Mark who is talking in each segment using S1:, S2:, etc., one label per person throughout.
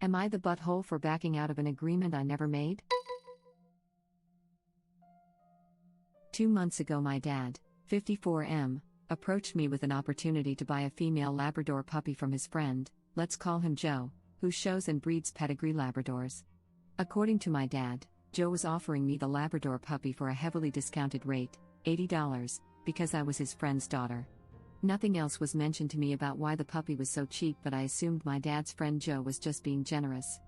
S1: Am I the butthole for backing out of an agreement I never made? 2 months ago, my dad, 54M, approached me with an opportunity to buy a female Labrador puppy from his friend, let's call him Joe, who shows and breeds pedigree Labradors. According to my dad, Joe was offering me the Labrador puppy for a heavily discounted rate, $80, because I was his friend's daughter. Nothing else was mentioned to me about why the puppy was so cheap, but I assumed my dad's friend Joe was just being generous.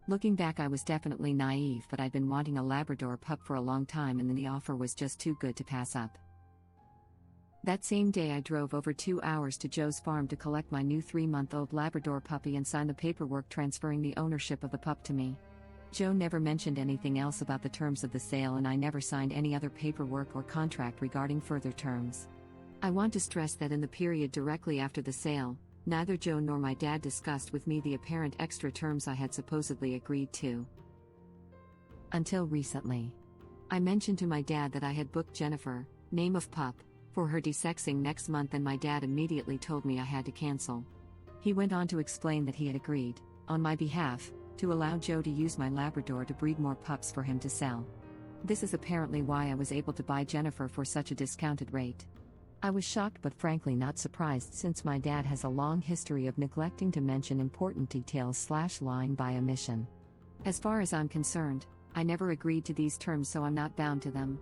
S1: Looking back, I was definitely naive, but I'd been wanting a Labrador pup for a long time, and then the offer was just too good to pass up. That same day, I drove over 2 hours to Joe's farm to collect my new 3-month-old Labrador puppy and sign the paperwork transferring the ownership of the pup to me. Joe never mentioned anything else about the terms of the sale, and I never signed any other paperwork or contract regarding further terms. I want to stress that in the period directly after the sale, neither Joe nor my dad discussed with me the apparent extra terms I had supposedly agreed to. Until recently. I mentioned to my dad that I had booked Jennifer, name of pup, for her desexing next month, and my dad immediately told me I had to cancel. He went on to explain that he had agreed, on my behalf, to allow Joe to use my Labrador to breed more pups for him to sell. This is apparently why I was able to buy Jennifer for such a discounted rate. I was shocked but frankly not surprised, since my dad has a long history of neglecting to mention important details / lying by omission. As far as I'm concerned, I never agreed to these terms, so I'm not bound to them.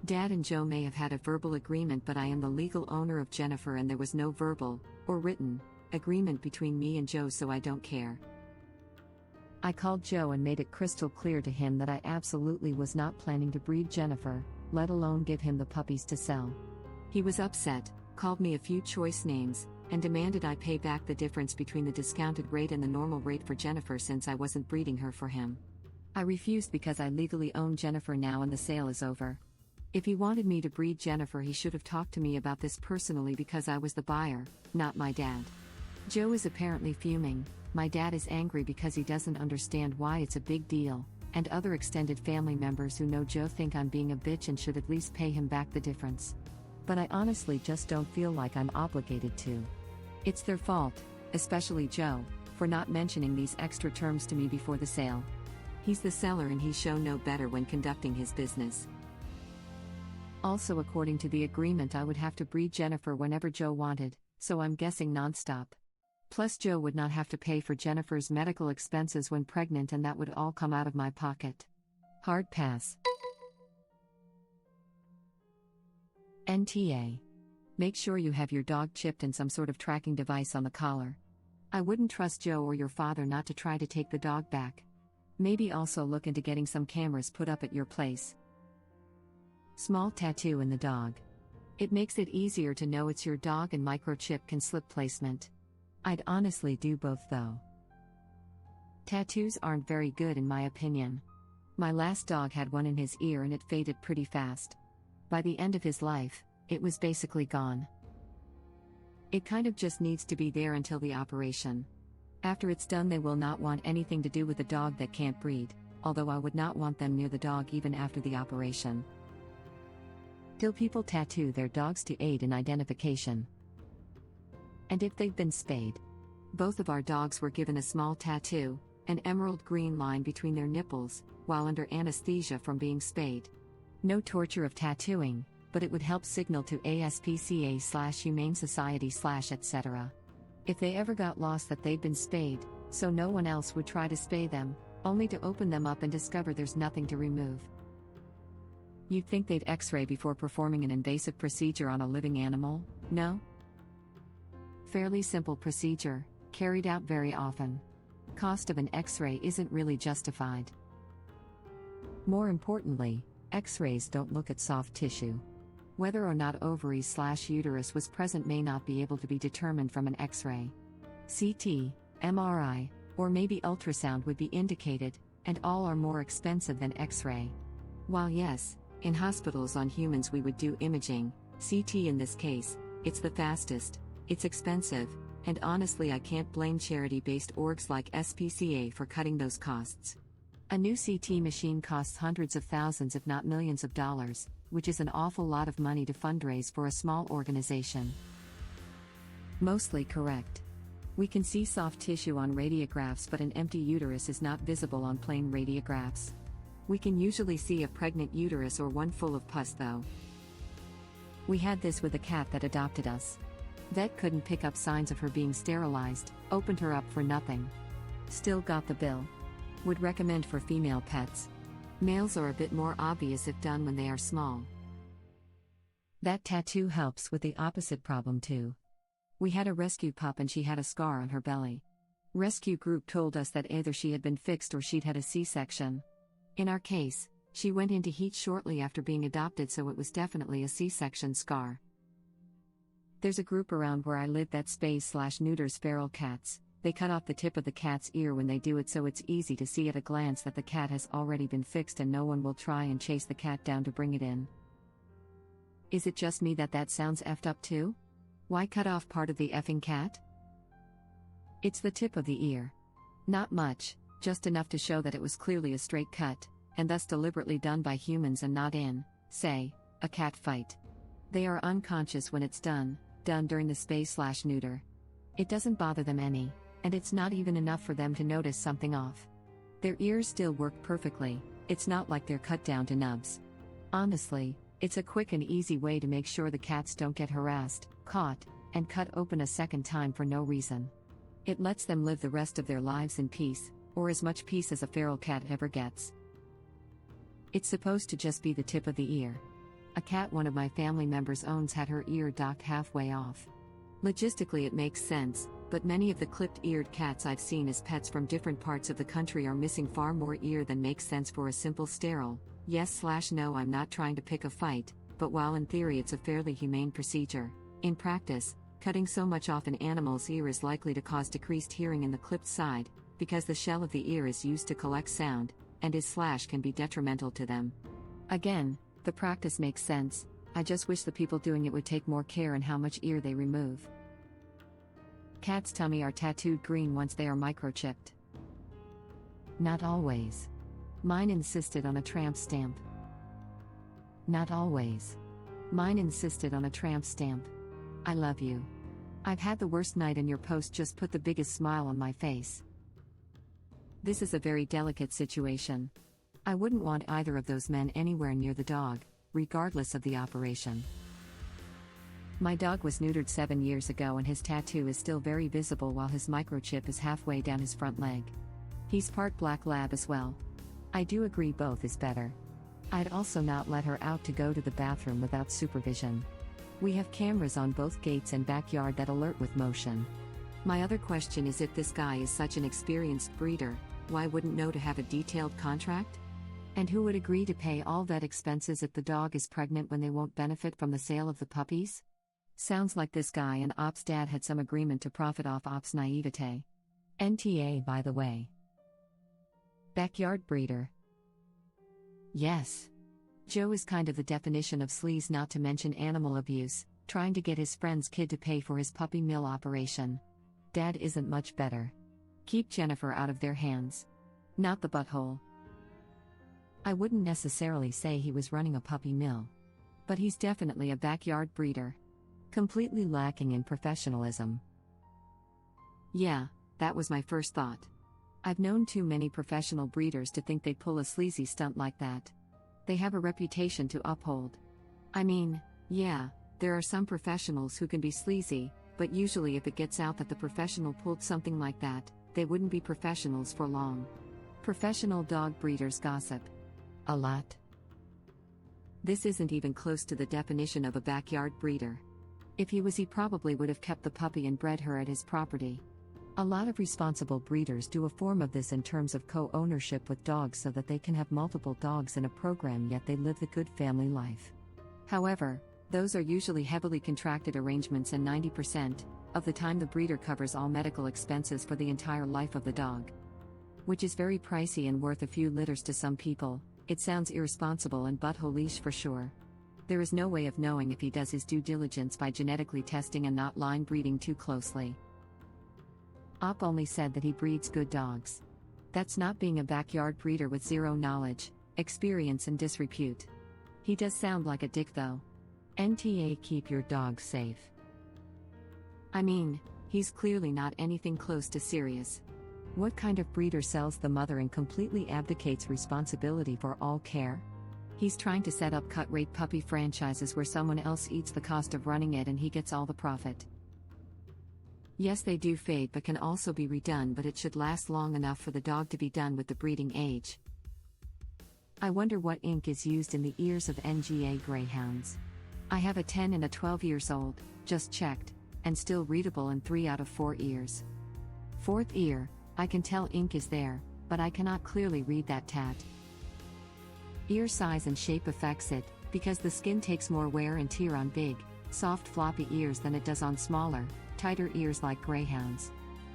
S1: Dad and Joe may have had a verbal agreement, but I am the legal owner of Jennifer, and there was no verbal, or written, agreement between me and Joe, so I don't care. I called Joe and made it crystal clear to him that I absolutely was not planning to breed Jennifer, let alone give him the puppies to sell. He was upset, called me a few choice names, and demanded I pay back the difference between the discounted rate and the normal rate for Jennifer, since I wasn't breeding her for him. I refused because I legally own Jennifer now and the sale is over. If he wanted me to breed Jennifer, he should have talked to me about this personally, because I was the buyer, not my dad. Joe is apparently fuming. My dad is angry because he doesn't understand why it's a big deal, and other extended family members who know Joe think I'm being a bitch and should at least pay him back the difference. But I honestly just don't feel like I'm obligated to. It's their fault, especially Joe, for not mentioning these extra terms to me before the sale. He's the seller and he should know better when conducting his business. Also, according to the agreement, I would have to breed Jennifer whenever Joe wanted, so I'm guessing non-stop. Plus, Joe would not have to pay for Jennifer's medical expenses when pregnant, and that would all come out of my pocket. Hard pass. NTA. Make sure you have your dog chipped and some sort of tracking device on the collar. I wouldn't trust Joe or your father not to try to take the dog back. Maybe also look into getting some cameras put up at your place. Small tattoo in the dog. It makes it easier to know it's your dog, and microchip can slip placement. I'd honestly do both though. Tattoos aren't very good in my opinion. My last dog had one in his ear and it faded pretty fast. By the end of his life, it was basically gone. It kind of just needs to be there until the operation. After it's done, they will not want anything to do with a dog that can't breed, although I would not want them near the dog even after the operation. Till people tattoo their dogs to aid in identification. And if they've been spayed. Both of our dogs were given a small tattoo, an emerald green line between their nipples, while under anesthesia from being spayed. No torture of tattooing, but it would help signal to ASPCA/Humane Society/ etc. If they ever got lost that they'd been spayed, so no one else would try to spay them, only to open them up and discover there's nothing to remove. You'd think they'd X-ray before performing an invasive procedure on a living animal, no? Fairly simple procedure, carried out very often. Cost of an X-ray isn't really justified. More importantly, X-rays don't look at soft tissue. Whether or not ovaries/uterus was present may not be able to be determined from an X-ray. CT, MRI, or maybe ultrasound would be indicated, and all are more expensive than X-ray. While yes, in hospitals on humans we would do imaging, CT in this case, it's the fastest, it's expensive, and honestly I can't blame charity-based orgs like SPCA for cutting those costs. A new CT machine costs hundreds of thousands if not millions of dollars, which is an awful lot of money to fundraise for a small organization. Mostly correct. We can see soft tissue on radiographs, but an empty uterus is not visible on plain radiographs. We can usually see a pregnant uterus or one full of pus though. We had this with a cat that adopted us. Vet couldn't pick up signs of her being sterilized, opened her up for nothing. Still got the bill. Would recommend for female pets. Males are a bit more obvious if done when they are small. That tattoo helps with the opposite problem too. We had a rescue pup and she had a scar on her belly. Rescue group told us that either she had been fixed or she'd had a C-section. In our case, she went into heat shortly after being adopted, so it was definitely a C-section scar. There's a group around where I live that spays/neuters feral cats. They cut off the tip of the cat's ear when they do it, so it's easy to see at a glance that the cat has already been fixed and no one will try and chase the cat down to bring it in. Is it just me that sounds effed up too? Why cut off part of the effing cat? It's the tip of the ear. Not much, just enough to show that it was clearly a straight cut, and thus deliberately done by humans and not in, say, a cat fight. They are unconscious when it's done during the spay/neuter. It doesn't bother them any, and it's not even enough for them to notice something off. Their ears still work perfectly, it's not like they're cut down to nubs. Honestly, it's a quick and easy way to make sure the cats don't get harassed, caught, and cut open a second time for no reason. It lets them live the rest of their lives in peace, or as much peace as a feral cat ever gets. It's supposed to just be the tip of the ear. A cat one of my family members owns had her ear docked halfway off. Logistically it makes sense, but many of the clipped-eared cats I've seen as pets from different parts of the country are missing far more ear than makes sense for a simple sterile. Yes/no, I'm not trying to pick a fight, but while in theory it's a fairly humane procedure, in practice, cutting so much off an animal's ear is likely to cause decreased hearing in the clipped side, because the shell of the ear is used to collect sound, and can be detrimental to them. Again, the practice makes sense, I just wish the people doing it would take more care in how much ear they remove. Cats' tummy are tattooed green once they are microchipped. Not always. Mine insisted on a tramp stamp. Not always. Mine insisted on a tramp stamp. I love you. I've had the worst night and your post just put the biggest smile on my face. This is a very delicate situation. I wouldn't want either of those men anywhere near the dog, regardless of the operation. My dog was neutered 7 years ago and his tattoo is still very visible while his microchip is halfway down his front leg. He's part black lab as well. I do agree both is better. I'd also not let her out to go to the bathroom without supervision. We have cameras on both gates and backyard that alert with motion. My other question is, if this guy is such an experienced breeder, why wouldn't know to have a detailed contract? And who would agree to pay all vet expenses if the dog is pregnant when they won't benefit from the sale of the puppies? Sounds like this guy and Op's dad had some agreement to profit off Op's naivete. NTA, by the way. Backyard breeder. Yes. Joe is kind of the definition of sleaze, not to mention animal abuse, trying to get his friend's kid to pay for his puppy mill operation. Dad isn't much better. Keep Jennifer out of their hands. Not the butthole. I wouldn't necessarily say he was running a puppy mill. But he's definitely a backyard breeder. Completely lacking in professionalism. Yeah, that was my first thought. I've known too many professional breeders to think they'd pull a sleazy stunt like that. They have a reputation to uphold. I mean, yeah, there are some professionals who can be sleazy, but usually if it gets out that the professional pulled something like that, they wouldn't be professionals for long. Professional dog breeders gossip. A lot. This isn't even close to the definition of a backyard breeder. If he was, he probably would have kept the puppy and bred her at his property. A lot of responsible breeders do a form of this in terms of co-ownership with dogs so that they can have multiple dogs in a program yet they live the good family life. However, those are usually heavily contracted arrangements and 90% of the time the breeder covers all medical expenses for the entire life of the dog. Which is very pricey and worth a few litters to some people. It sounds irresponsible and butthole-ish for sure. There is no way of knowing if he does his due diligence by genetically testing and not line breeding too closely. Op only said that he breeds good dogs. That's not being a backyard breeder with zero knowledge, experience and disrepute. He does sound like a dick though. NTA, keep your dog safe. I mean, He's clearly not anything close to serious. What kind of breeder sells the mother and completely abdicates responsibility for all care? He's trying to set up cut-rate puppy franchises where someone else eats the cost of running it and he gets all the profit. Yes, they do fade but can also be redone, but it should last long enough for the dog to be done with the breeding age. I wonder what ink is used in the ears of NGA greyhounds. I have a 10 and a 12 years old, just checked, and still readable in 3 out of 4 ears. 4th ear, I can tell ink is there, but I cannot clearly read that tat. Ear size and shape affects it, because the skin takes more wear and tear on big, soft floppy ears than it does on smaller, tighter ears like greyhounds.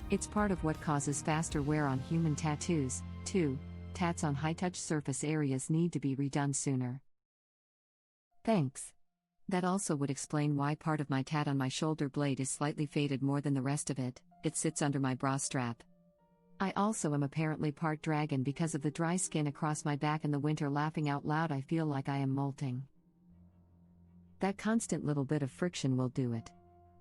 S1: It's part of what causes faster wear on human tattoos, too. Tats on high-touch surface areas need to be redone sooner. Thanks. That also would explain why part of my tat on my shoulder blade is slightly faded more than the rest of it. It sits under my bra strap. I also am apparently part dragon because of the dry skin across my back in the winter. Laughing out loud, I feel like I am molting. That constant little bit of friction will do it.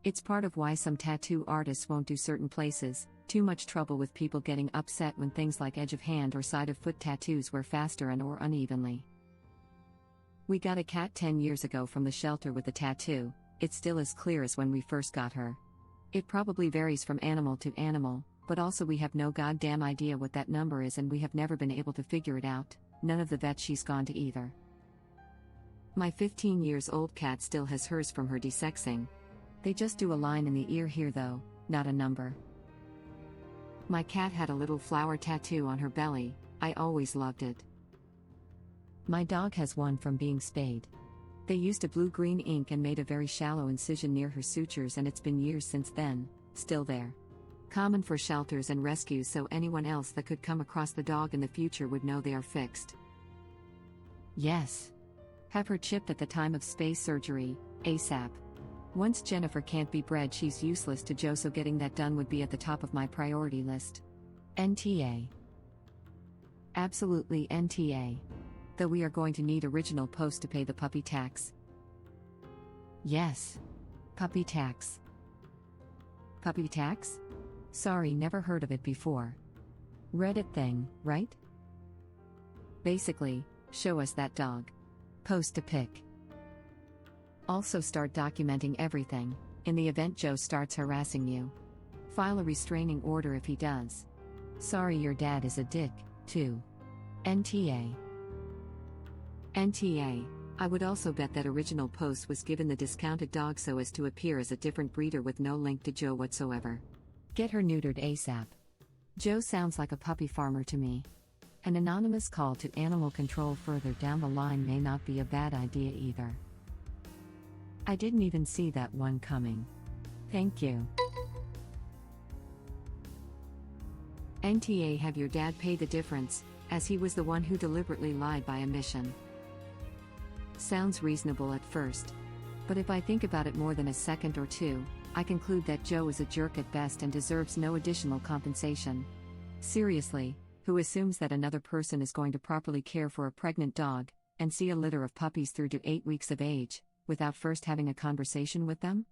S1: It's part of why some tattoo artists won't do certain places. Too much trouble with people getting upset when things like edge of hand or side of foot tattoos wear faster and or unevenly. We got a cat 10 years ago from the shelter with a tattoo. It's still as clear as when we first got her. It probably varies from animal to animal, but also we have no goddamn idea what that number is and we have never been able to figure it out. None of the vets she's gone to either. My 15 years old cat still has hers from her desexing. They just do a line in the ear here though, not a number. My cat had a little flower tattoo on her belly. I always loved it. My dog has one from being spayed. They used a blue-green ink and made a very shallow incision near her sutures, and it's been years since then, still there. Common for shelters and rescues, so anyone else that could come across the dog in the future would know they are fixed. Yes. Have her chipped at the time of spay surgery, ASAP. Once Jennifer can't be bred, she's useless to Joe, so getting that done would be at the top of my priority list. NTA. Absolutely NTA. Though we are going to need original post to pay the puppy tax. Yes. Puppy tax. Puppy tax? Sorry, never heard of it before. Reddit thing, right? Basically, show us that dog. Post a pic. Also start documenting everything, in the event Joe starts harassing you. File a restraining order if he does. Sorry, your dad is a dick, too. NTA. NTA. I would also bet that original post was given the discounted dog so as to appear as a different breeder with no link to Joe whatsoever. Get her neutered ASAP. Joe sounds like a puppy farmer to me. An anonymous call to animal control further down the line may not be a bad idea either. I didn't even see that one coming. Thank you. NTA. Have your dad pay the difference, as he was the one who deliberately lied by omission. Sounds reasonable at first. But if I think about it more than a second or two, I conclude that Joe is a jerk at best and deserves no additional compensation. Seriously, who assumes that another person is going to properly care for a pregnant dog, and see a litter of puppies through to 8 weeks of age, without first having a conversation with them?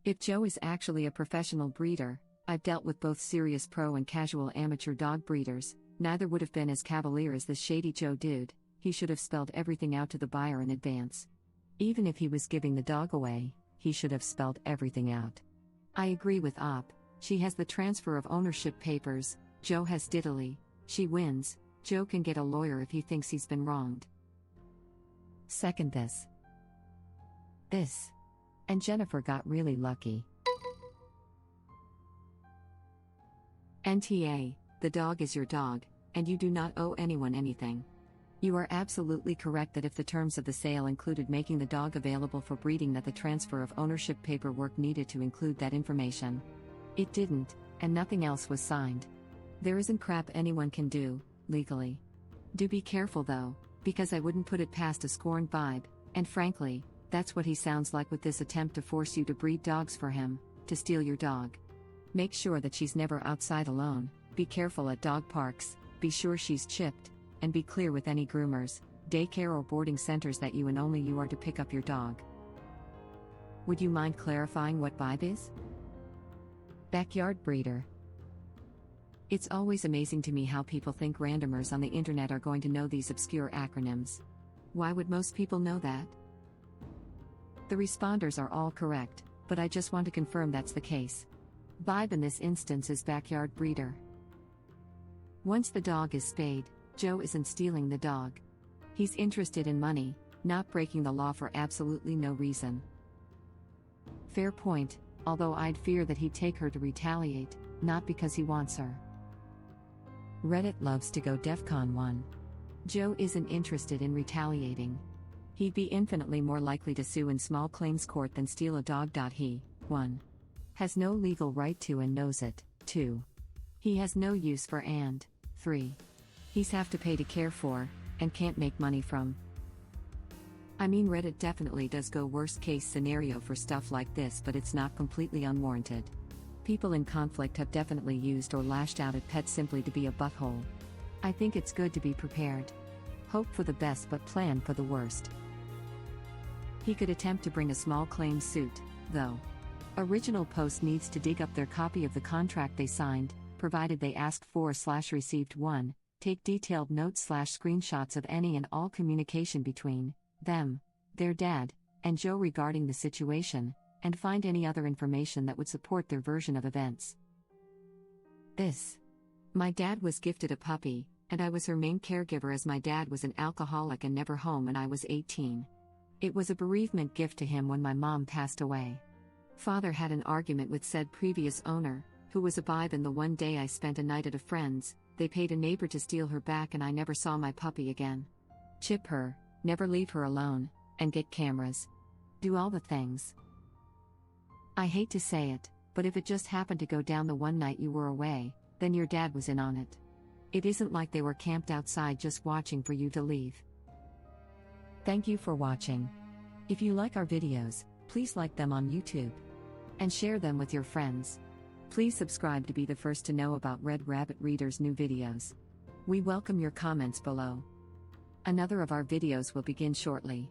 S1: If Joe is actually a professional breeder, I've dealt with both serious pro and casual amateur dog breeders, neither would have been as cavalier as this shady Joe dude. He should have spelled everything out to the buyer in advance. Even if he was giving the dog away, he should have spelled everything out. I agree with Op. She has the transfer of ownership papers, Joe has diddly. She wins. Joe can get a lawyer if he thinks he's been wronged. Second this. And Jennifer got really lucky. NTA, the dog is your dog, and you do not owe anyone anything. You are absolutely correct that if the terms of the sale included making the dog available for breeding, that the transfer of ownership paperwork needed to include that information. It didn't, and nothing else was signed. There isn't crap anyone can do, legally. Do be careful though, because I wouldn't put it past a scorned vibe, and frankly, that's what he sounds like with this attempt to force you to breed dogs for him, to steal your dog. Make sure that she's never outside alone, be careful at dog parks, be sure she's chipped, and be clear with any groomers, daycare or boarding centers that you and only you are to pick up your dog. Would you mind clarifying what vibe is? Backyard breeder. It's always amazing to me how people think randomers on the internet are going to know these obscure acronyms. Why would most people know that? The responders are all correct, but I just want to confirm that's the case. Vibe in this instance is backyard breeder. Once the dog is spayed, Joe isn't stealing the dog. He's interested in money, not breaking the law for absolutely no reason. Fair point, although I'd fear that he'd take her to retaliate, not because he wants her. Reddit loves to go DEFCON 1. Joe isn't interested in retaliating. He'd be infinitely more likely to sue in small claims court than steal a dog. He, 1. Has no legal right to and knows it, 2. He has no use for and, 3. He's have to pay to care for, and can't make money from. I mean, Reddit definitely does go worst case scenario for stuff like this, but it's not completely unwarranted. People in conflict have definitely used or lashed out at pets simply to be a butthole. I think it's good to be prepared. Hope for the best but plan for the worst. He could attempt to bring a small claims suit, though. Original post needs to dig up their copy of the contract they signed, provided they asked for/received one, take detailed notes/screenshots of any and all communication between them, their dad, and Joe regarding the situation, and find any other information that would support their version of events. My dad was gifted a puppy, and I was her main caregiver as my dad was an alcoholic and never home and I was 18. It was a bereavement gift to him when my mom passed away. Father had an argument with said previous owner, who was a vibe, and the one day I spent a night at a friend's, they paid a neighbor to steal her back and I never saw my puppy again. Chip her, never leave her alone, and get cameras. Do all the things. I hate to say it, but if it just happened to go down the one night you were away, then your dad was in on it. It isn't like they were camped outside just watching for you to leave. Thank you for watching. If you like our videos, please like them on YouTube. And share them with your friends. Please subscribe to be the first to know about Red Rabbit Reader's new videos. We welcome your comments below. Another of our videos will begin shortly.